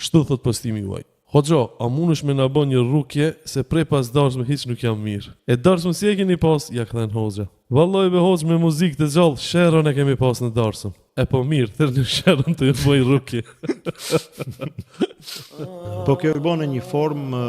Kështu thot postimi juaj. Hoxha, a mundesh me na bën një rukje se prej pas darsme hiç nuk jam mirë. E darsmën si e keni pas? Ja kthen Hoxha. Vallahi be Hoxh me muzikë të gjallë, sherrën e kemi pas në darsëm. E po mirë, thërë në sherrën të bëj rukje. Po kjo i bën në një formë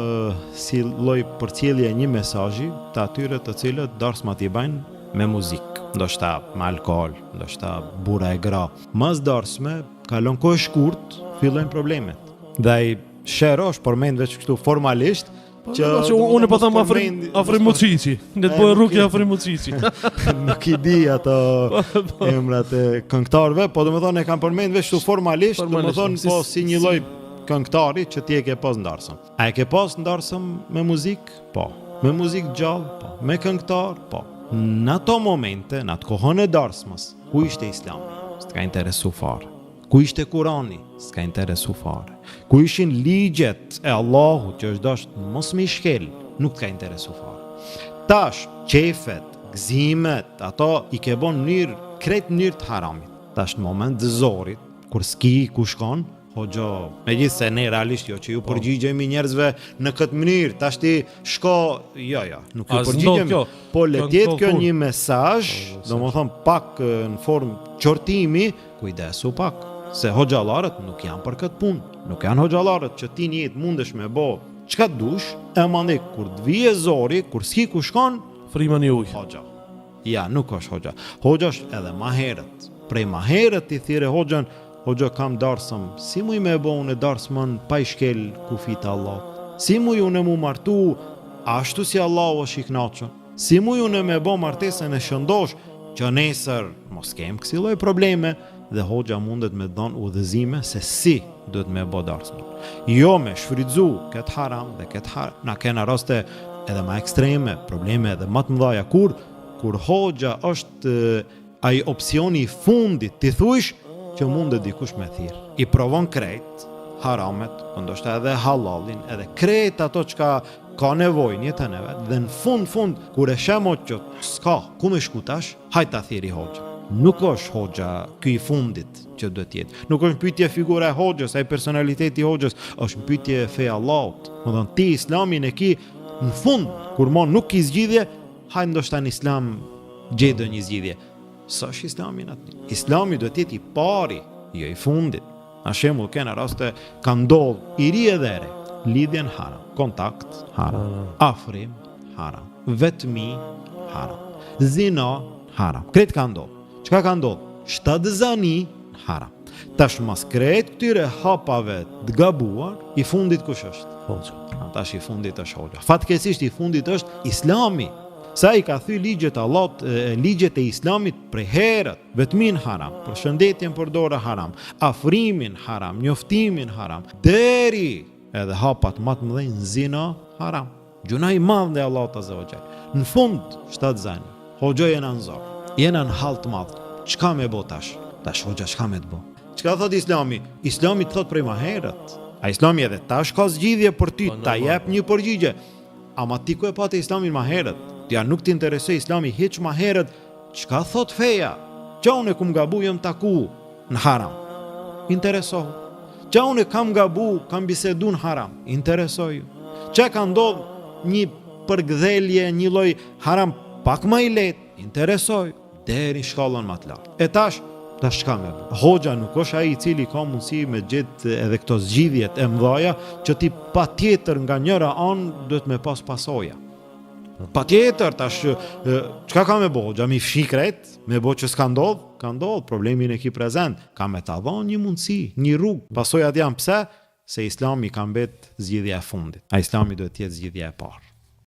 si lloj përcjellje një mesazhi të atyre të cilët darsmat i bajnë me muzikë, ndoshta me alkool, ndoshta bura e gra. Mas darsme, kalon kohë e shkurt, fillojnë problemet. Dhe ai shërosh përmend veç kështu formalisht që unë po them afrimuçiçi, le të bëj rukje afrimuçiçi. Nuk i di ato emrat e këngëtarëve, po domethënë e kanë përmend veç kështu formalisht, domethënë po si një lloj këngëtari që ti e ke pas ndarsëm. A e ke pas ndarsëm me muzikë? Po. Me muzikë gjallë? Po. Me këngëtar? Po. Në ato momente, në atë kohën e darsmës, ku ishte Islami? S'ka interesu fare. Ku ishte Kurani? S'ka interesu fare. Ku ishin ligjet e Allahut që është dashur mos më shkel, nuk ka interesu fare. Tash, qefet, gëzimet, ato i ke bën krejt mënyrë të haramit. Tash në moment të zorit, kur s'ki ku shkon, Hoxha, megjithse ne realisht jo që ju përgjigjemi njerëzve në këtë mënyrë, tash ti shko, nuk ju përgjigjemi, po le të jetë kjo një mesazh, domethënë pak në formë qortimi, kujdesu pak, se hoxhallarët nuk janë për këtë punë, nuk janë hoxhallarët që ti një jetë mundesh me bë çka dush, e mandi kur të vije zori, kur s'ki ku shkon, frima një ujë. Hoxha. Ja, nuk është hoxha. Hoxha është edhe ma herët. Prej ma herët ti thire hoxhan, Hoxha kam darsëm, si muj me bo unë darsmën pa i shkel kufit Allah? Si muj unë mu martu ashtu si Allah është i knaqën? Si muj unë me bo martesën e shëndosh që nesër mos kem kësi lloj probleme dhe Hoxha mundet me dhënë udhëzime se si duhet me bo darsmën. Jo me shfrytzu këtë haram dhe këtë haram. Na kena raste edhe ma ekstreme, probleme edhe ma të mëdhaja kur Hoxha është ai opsioni i fundit, ti thuish që mundet dikush me thirr. I provon krejt haramet, ndoshta edhe halalin, edhe krejt ato që ka nevojë në jetën e vet, dhe në fund kur e shemo që s'ka ku me shku tash, hajt ta thirri Hoxha. Nuk është Hoxha ky i fundit që duhet të jetë. Nuk është pyetje figura e Hoxhës, ai personaliteti i Hoxhës, është pyetje fe Allahut. Domethënë ti Islamin e ki në fund, kur nuk ki zgjidhje, hajt ndoshta në Islam gjetë një zgjidhje. Sa është Islami aty? Islami duhet të jetë i pari, jo i fundit. Në shembull kena raste ka ndodhur i ri edhe re, lidhjen haram, kontakt haram, afrim haram, vetmi haram, zina haram. Krejt ka ndodhur. Çka ka ndodhur? Shtadzani haram. Tash mas krejt këtyre hapave të gabuar, i fundit kush është? Hoxha. Tash i fundit është Hoxha. Fatkeqësisht i fundit është Islami. Sa i ka thy ligjet e Allahut, ligjet e Islamit prej herët, vetmin haram, përshëndetjen përdora haram, afrimin haram, njoftimin haram, deri edhe hapat më të mëdhenj zina haram. Gjuna i madh ndaj Allahut azza wa jall. Në fund shtatzani. Hoxha jena në zor, jena në hall të madh. Çka me bë tash? Tash Hoxha çka me të bë? Çka thot Islami? Islami thot prej më herët. A Islami edhe tash ka zgjidhje për ty, ta jep një përgjigje. Ama ti ku e patë Islamin më herët? Ja nuk t'interesoj Islami hiç më herët, çka thot feja? Qa unë kum gabu jam taku në haram? Interesohu. Qa unë kam gabu, kam bisedu në haram? Interesoju. Qa ka ndodh një përgdhelje, një lloj haram pak më i lehtë? Interesoju. Deri shkallën më të lartë. E tash çka me bë? Hoxha nuk është ai i cili ka mundësi me gjetë edhe këto zgjidhjet e mëdha që ti patjetër nga njëra anë duhet me pas pasoja. Patjetër tash çka ka me bë? Hoxha mi fshikret, me bë që s'ka ndodh, ka ndodh, problemin e ki prezant, ka me ta dhënë një mundësi, një rrugë. Pasojat janë pse? Se Islami ka mbet zgjidhja e fundit. A Islami duhet të jetë zgjidhja e parë.